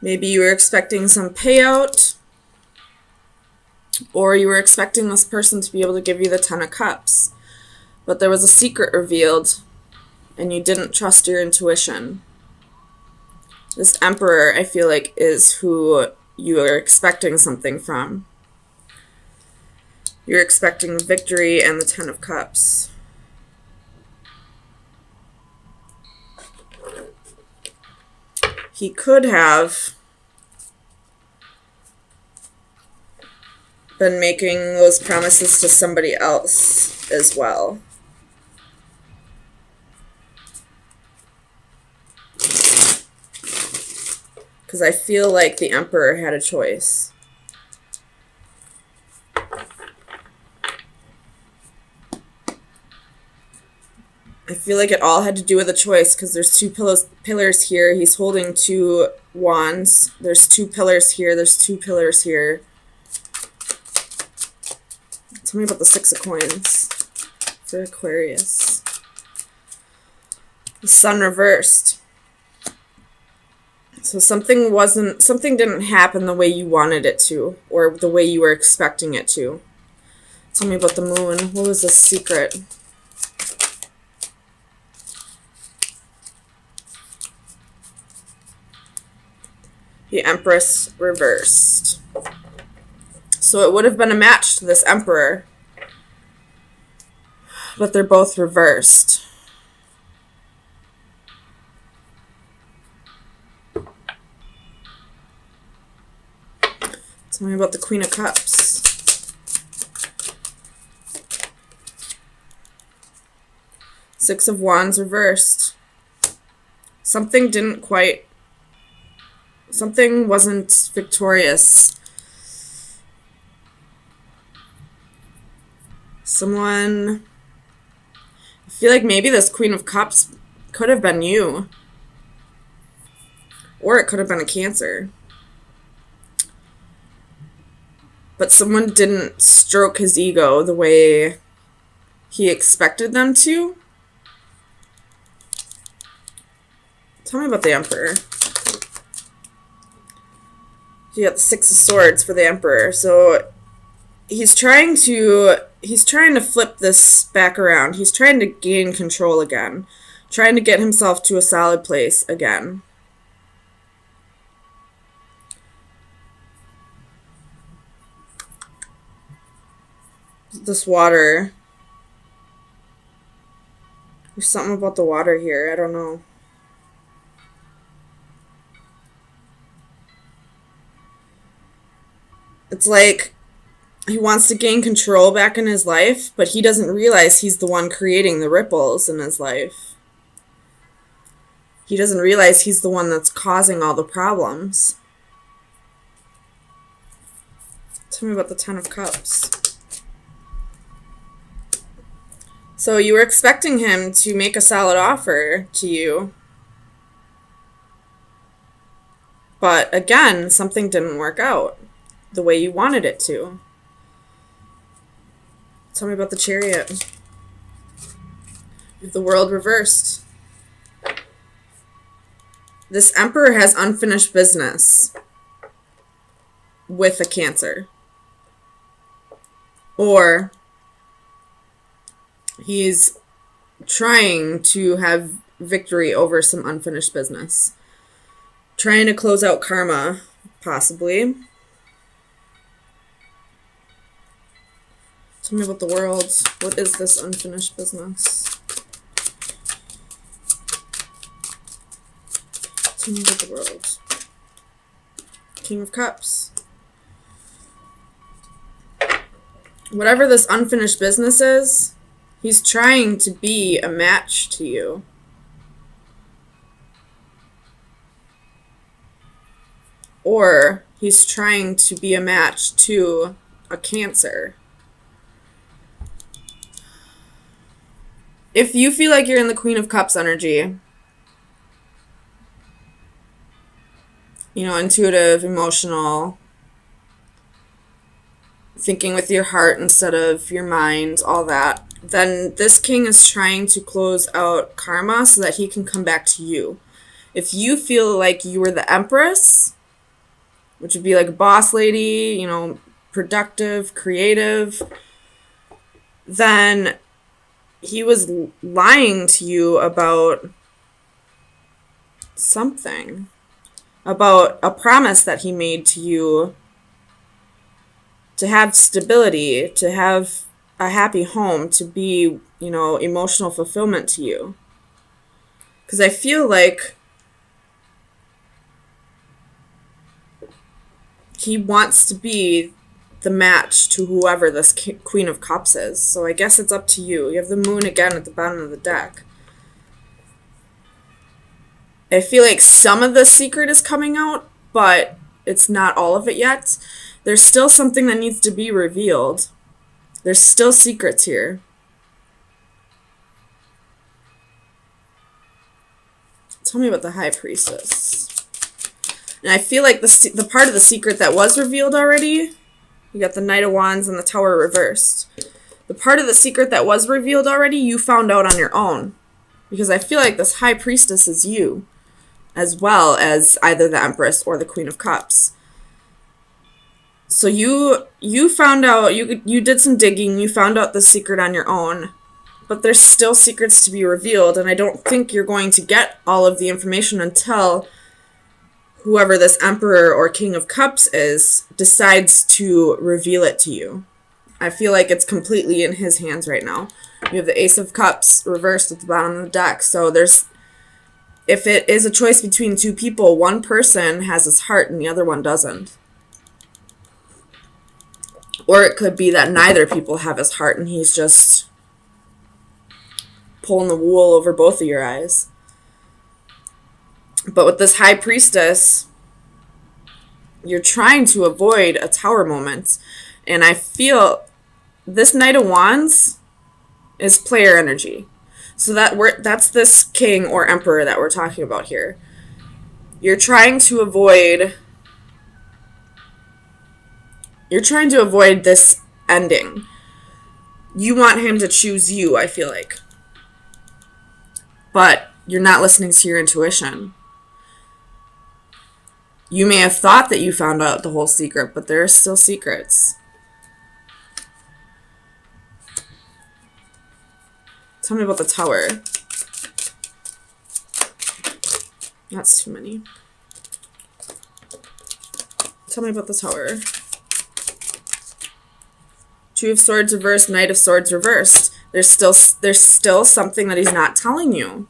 Maybe you were expecting some payout, or you were expecting this person to be able to give you the Ten of Cups. But there was a secret revealed, and you didn't trust your intuition. This Emperor, I feel like, is who you are expecting something from. You're expecting victory and the Ten of Cups. He could have been making those promises to somebody else as well. Because I feel like the Emperor had a choice. I feel like it all had to do with a choice, because there's two pillars here. He's holding two wands. There's two pillars here. There's two pillars here. Tell me about the Six of Coins for Aquarius. The Sun reversed. So something didn't happen the way you wanted it to, or the way you were expecting it to. Tell me about the Moon. What was the secret? The Empress reversed. So it would have been a match to this Emperor, but they're both reversed. Tell me about the Queen of Cups. Six of Wands reversed. Something wasn't victorious. I feel like maybe this Queen of Cups could have been you. Or it could have been a Cancer. But someone didn't stroke his ego the way he expected them to. Tell me about the Emperor. You got the Six of Swords for the Emperor. So he's trying to flip this back around. He's trying to gain control again. Trying to get himself to a solid place again. This water. There's something about the water here. I don't know. It's like he wants to gain control back in his life, but he doesn't realize he's the one creating the ripples in his life. He doesn't realize he's the one that's causing all the problems. Tell me about the Ten of Cups. So you were expecting him to make a solid offer to you. But again, something didn't work out the way you wanted it to. Tell me about the Chariot. The World reversed. This Emperor has unfinished business with a Cancer. Or he's trying to have victory over some unfinished business. Trying to close out karma, possibly. Tell me about the World. What is this unfinished business? Tell me about the World. King of Cups. Whatever this unfinished business is, he's trying to be a match to you. Or he's trying to be a match to a Cancer. If you feel like you're in the Queen of Cups energy, intuitive, emotional, thinking with your heart instead of your mind, all that, then this king is trying to close out karma so that he can come back to you. If you feel like you were the Empress which would be like a boss lady, you know, productive, creative, then he was lying to you about something, about a promise that he made to you to have stability, to have a happy home, to be, you know, emotional fulfillment to you. Because I feel like he wants to be the match to whoever this Queen of Cups is. So I guess it's up to you. You have the moon again at the bottom of the deck. I feel like some of the secret is coming out, but it's not all of it yet. There's still something that needs to be revealed. There's still secrets here. Tell me about the High Priestess. And I feel like the part of the secret that was revealed already, you got the Knight of Wands and the Tower reversed. The part of the secret that was revealed already, you found out on your own. Because I feel like this High Priestess is you, as well as either the Empress or the Queen of Cups. So you found out, you did some digging, you found out the secret on your own, but there's still secrets to be revealed, and I don't think you're going to get all of the information until whoever this Emperor or King of Cups is decides to reveal it to you. I feel like it's completely in his hands right now. You have the Ace of Cups reversed at the bottom of the deck, so if it is a choice between two people, one person has his heart and the other one doesn't. Or it could be that neither people have his heart and he's just pulling the wool over both of your eyes. But with this High Priestess, you're trying to avoid a Tower moment. And I feel this Knight of Wands is player energy. So that's this king or emperor that we're talking about here. You're trying to avoid this ending. You want him to choose you, I feel like. But you're not listening to your intuition. You may have thought that you found out the whole secret, but there are still secrets. Tell me about the Tower. That's too many. Tell me about the Tower. Two of Swords reversed, Knight of Swords reversed. There's still something that he's not telling you.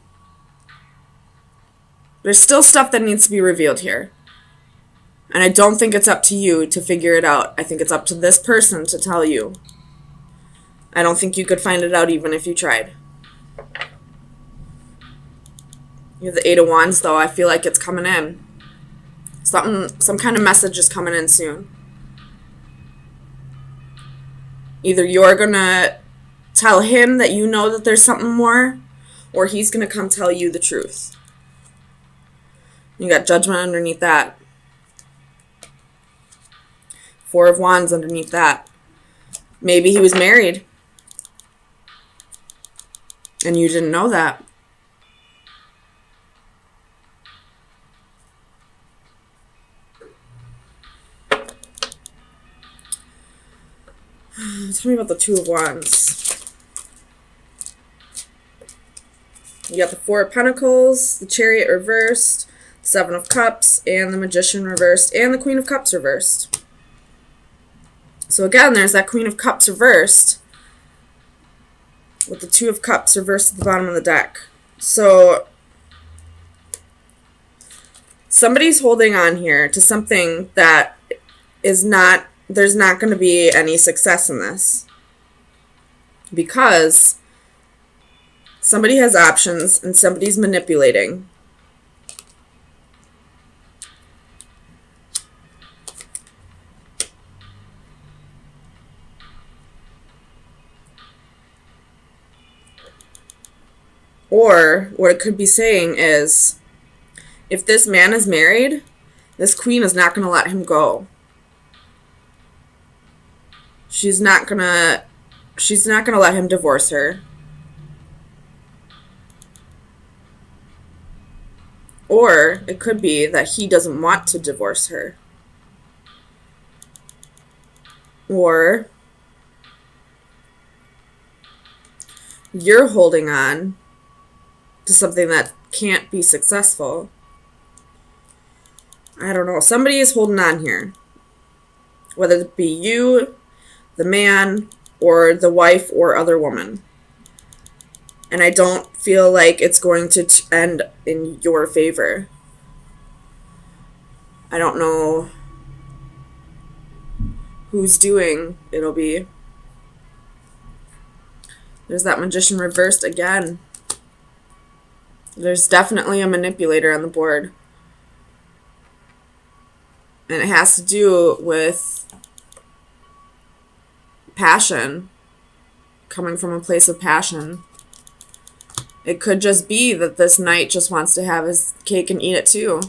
There's still stuff that needs to be revealed here. And I don't think it's up to you to figure it out. I think it's up to this person to tell you. I don't think you could find it out even if you tried. You have the Eight of Wands, though. I feel like it's coming in. Some kind of message is coming in soon. Either you're going to tell him that you know that there's something more, or he's going to come tell you the truth. You got Judgment underneath that. Four of Wands underneath that. Maybe he was married, and you didn't know that. Tell me about the Two of Wands. You got the Four of Pentacles, the Chariot reversed, Seven of Cups, and the Magician reversed, and the Queen of Cups reversed. So again, there's that Queen of Cups reversed with the Two of Cups reversed at the bottom of the deck. So somebody's holding on here to something that is not, there's not going to be any success in this. Because somebody has options and somebody's manipulating. Or what it could be saying is, if this man is married, this queen is not going to let him go. She's not going to let him divorce her. Or it could be that he doesn't want to divorce her. Or you're holding on to something that can't be successful. I don't know. Somebody is holding on here. Whether it be you, the man, or the wife or other woman. And I don't feel like it's going to end in your favor. I don't know who's doing it'll be. There's that magician reversed again. There's definitely a manipulator on the board. And it has to do with passion. Coming from a place of passion. It could just be that this knight just wants to have his cake and eat it too.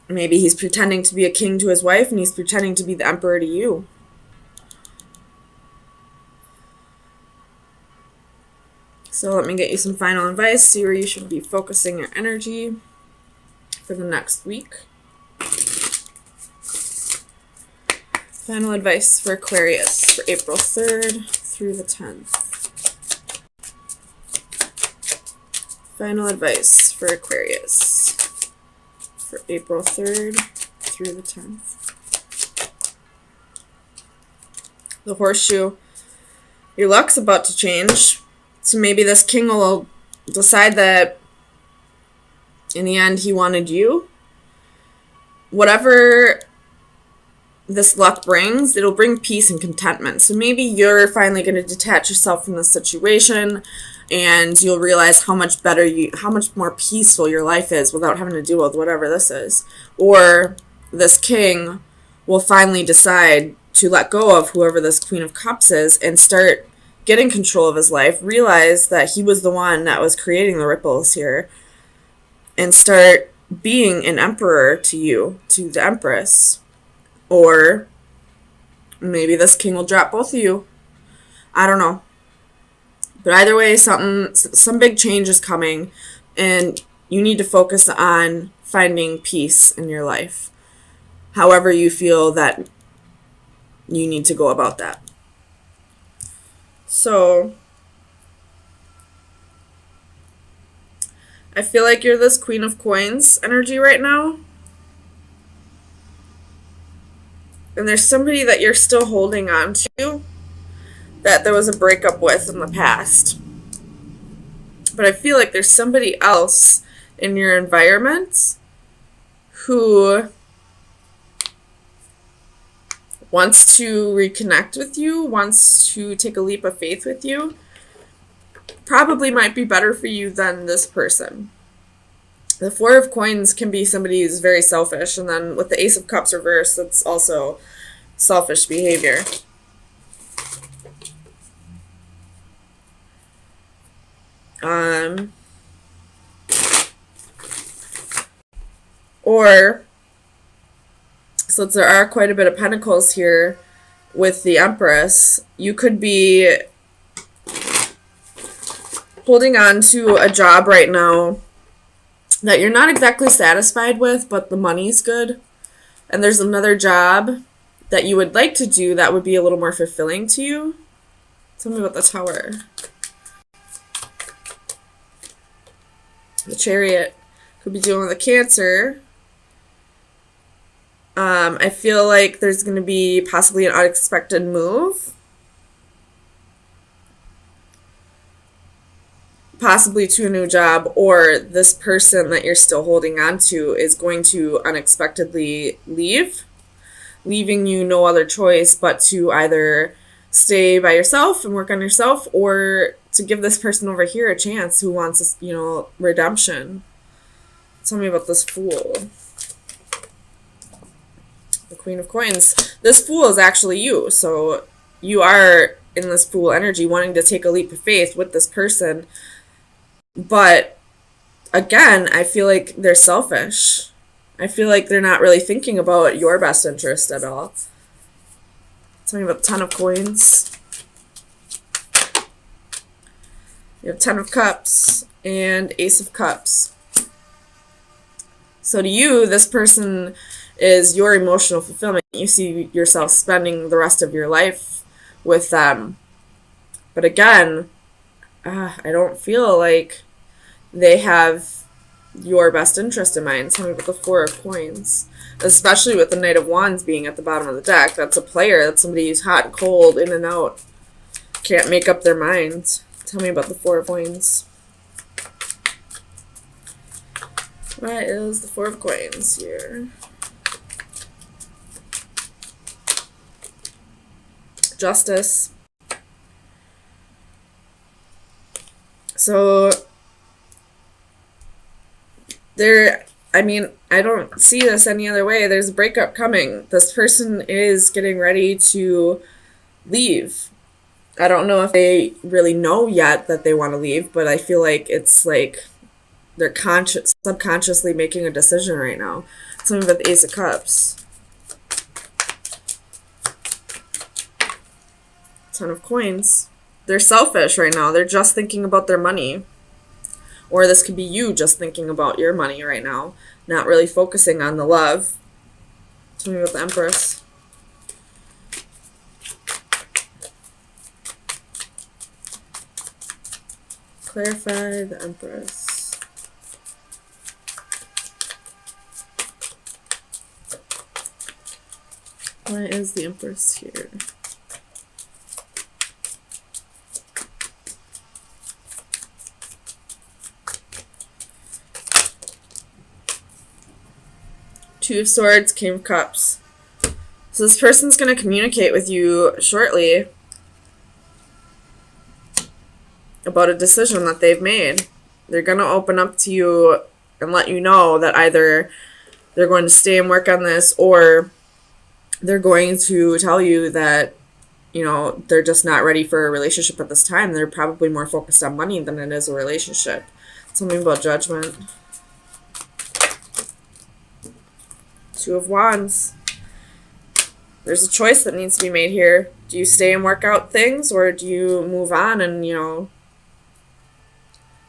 Maybe he's pretending to be a king to his wife and he's pretending to be the emperor to you. So let me get you some final advice. See where you should be focusing your energy for the next week. Final advice for Aquarius for April 3rd through the 10th. Final advice for Aquarius for April 3rd through the 10th. The horseshoe. Your luck's about to change. So maybe this king will decide that in the end he wanted you. Whatever this luck brings, it'll bring peace and contentment. So maybe you're finally going to detach yourself from the situation and you'll realize how much more peaceful your life is without having to deal with whatever this is. Or this king will finally decide to let go of whoever this Queen of Cups is and start getting control of his life, realize that he was the one that was creating the ripples here, and start being an emperor to you, to the Empress. Or maybe this king will drop both of you. I don't know. But either way, some big change is coming, and you need to focus on finding peace in your life. However you feel that you need to go about that. So, I feel like you're this Queen of Coins energy right now. And there's somebody that you're still holding on to that there was a breakup with in the past. But I feel like there's somebody else in your environment who wants to reconnect with you, wants to take a leap of faith with you. Probably might be better for you than this person. The Four of Coins can be somebody who's very selfish, and then with the Ace of Cups reversed, that's also selfish behavior. Or, since there are quite a bit of pentacles here with the Empress, you could be holding on to a job right now that you're not exactly satisfied with, but the money's good. And there's another job that you would like to do that would be a little more fulfilling to you. Tell me about the Tower. The Chariot could be dealing with a Cancer. I feel like there's going to be possibly an unexpected move. Possibly to a new job, or this person that you're still holding on to is going to unexpectedly leave, leaving you no other choice but to either stay by yourself and work on yourself, or to give this person over here a chance who wants, redemption. Tell me about this Fool. The Queen of Coins. This Fool is actually you, so you are in this Fool energy wanting to take a leap of faith with this person. But again, I feel like they're selfish. I feel like they're not really thinking about your best interest at all. Tell me about the Ten of Coins. You have Ten of Cups and Ace of Cups. So to you, this person is your emotional fulfillment. You see yourself spending the rest of your life with them. But again, I don't feel like they have your best interest in mind. Tell me about the Four of Coins. Especially with the Knight of Wands being at the bottom of the deck. That's a player. That's somebody who's hot and cold, in and out. Can't make up their minds. Tell me about the Four of Coins. What is the Four of Coins here? Justice. So I don't see this any other way. There's a breakup coming. This person is getting ready to leave. I don't know if they really know yet that they want to leave, but I feel like it's like they're subconsciously making a decision right now. Something with the Ace of Cups. Ton of Coins. They're selfish right now. They're just thinking about their money. Or this could be you just thinking about your money right now, not really focusing on the love. Tell me about the Empress. Clarify the Empress. Why is the Empress here? Two of Swords, King of Cups. So this person's going to communicate with you shortly about a decision that they've made. They're going to open up to you and let you know that either they're going to stay and work on this, or they're going to tell you that, you know, they're just not ready for a relationship at this time. They're probably more focused on money than it is a relationship. Something about Judgment. Two of Wands. There's a choice that needs to be made here. Do you stay and work out things, or do you move on? And, you know,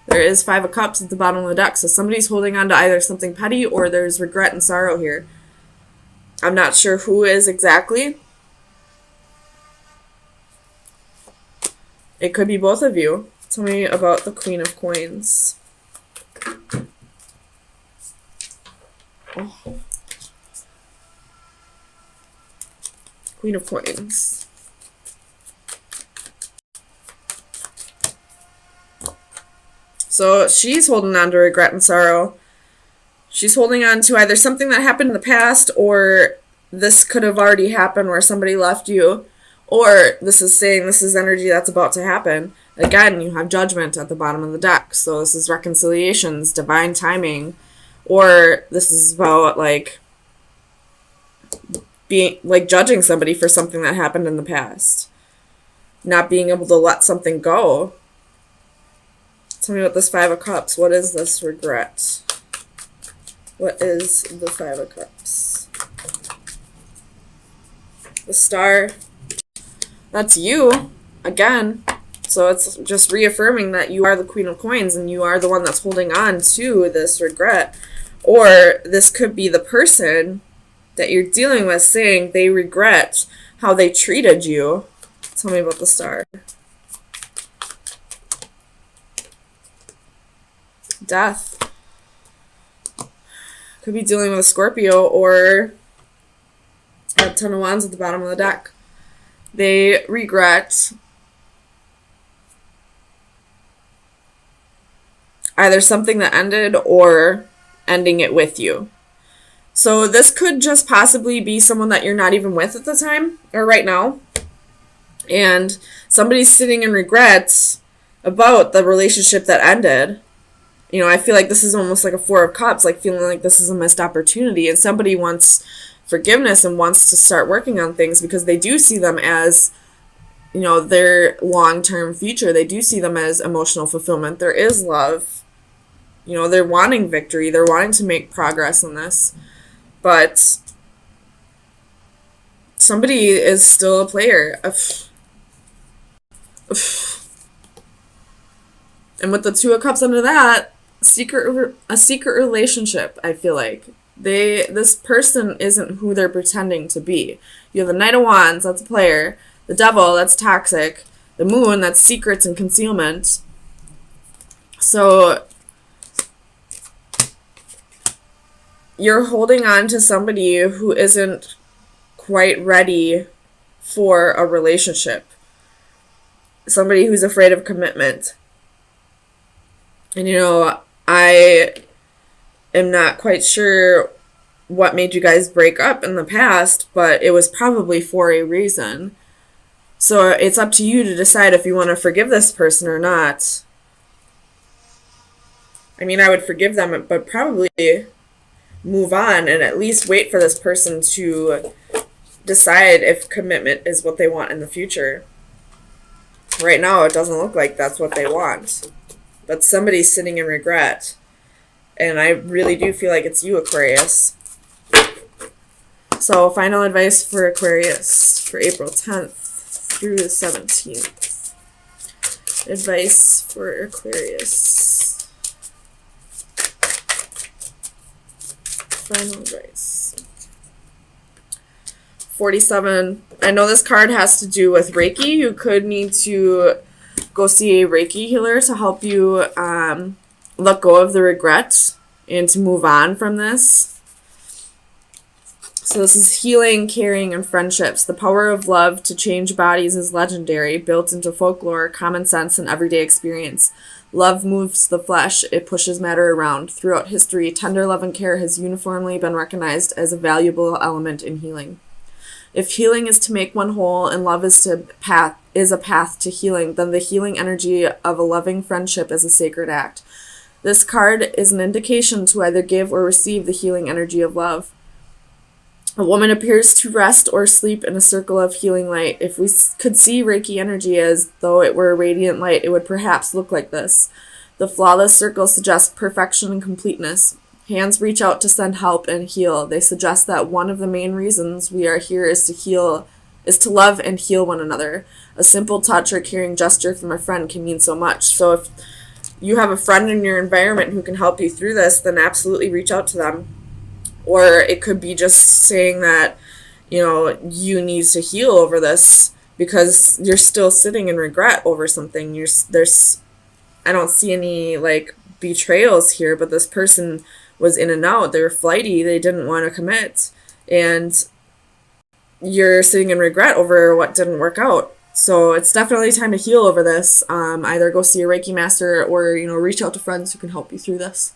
there is Five of Cups at the bottom of the deck. So somebody's holding on to either something petty, or there's regret and sorrow here. I'm not sure who is exactly. It could be both of you. Tell me about the Queen of Coins. Oh. Queen of Coins. So she's holding on to regret and sorrow. She's holding on to either something that happened in the past, or this could have already happened where somebody left you, or this is saying this is energy that's about to happen. Again, you have Judgment at the bottom of the deck. So this is reconciliations, divine timing, or this is about like being like judging somebody for something that happened in the past, not being able to let something go. Tell me about this Five of Cups. What is this regret? What is the Five of Cups? The Star. That's you again. So it's just reaffirming that you are the Queen of Coins and you are the one that's holding on to this regret. Or this could be the person that you're dealing with saying they regret how they treated you. Tell me about the Star. Death. Could be dealing with a Scorpio, or a Ten of Wands at the bottom of the deck. They regret either something that ended or ending it with you. So this could just possibly be someone that you're not even with at the time or right now. And somebody's sitting in regrets about the relationship that ended. You know, I feel like this is almost like a Four of Cups, like feeling like this is a missed opportunity. And somebody wants forgiveness and wants to start working on things because they do see them as, you know, their long-term future. They do see them as emotional fulfillment. There is love. You know, they're wanting victory. They're wanting to make progress in this. But somebody is still a player. And with the Two of Cups under that, a secret relationship, I feel like. This person isn't who they're pretending to be. You have the Knight of Wands, that's a player. The Devil, that's toxic. The Moon, that's secrets and concealment. So you're holding on to somebody who isn't quite ready for a relationship. Somebody who's afraid of commitment. And I am not quite sure what made you guys break up in the past, but it was probably for a reason. So it's up to you to decide if you want to forgive this person or not. I mean, I would forgive them, but probably move on and at least wait for this person to decide if commitment is what they want in the future. Right now, it doesn't look like that's what they want. But somebody's sitting in regret. And I really do feel like it's you, Aquarius. So, final advice for Aquarius for April 10th through the 17th. Advice for Aquarius. Final advice. 47. I know this card has to do with Reiki. You could need to go see a Reiki healer to help you let go of the regret and to move on from this. So this is healing, caring, and friendships. The power of love to change bodies is legendary, built into folklore, common sense, and everyday experience. Love moves the flesh. It pushes matter around. Throughout history, tender love and care has uniformly been recognized as a valuable element in healing. If healing is to make one whole and love is a path to healing, then the healing energy of a loving friendship is a sacred act. This card is an indication to either give or receive the healing energy of love. A woman appears to rest or sleep in a circle of healing light. If we could see Reiki energy as though it were a radiant light, it would perhaps look like this. The flawless circle suggests perfection and completeness. Hands reach out to send help and heal. They suggest that one of the main reasons we are here is to love and heal one another. A simple touch or caring gesture from a friend can mean so much. So if you have a friend in your environment who can help you through this, then absolutely reach out to them. Or it could be just saying that, you need to heal over this because you're still sitting in regret over something. I don't see any betrayals here, but this person was in and out. They were flighty. They didn't want to commit. And you're sitting in regret over what didn't work out. So it's definitely time to heal over this. Either go see a Reiki master or, reach out to friends who can help you through this.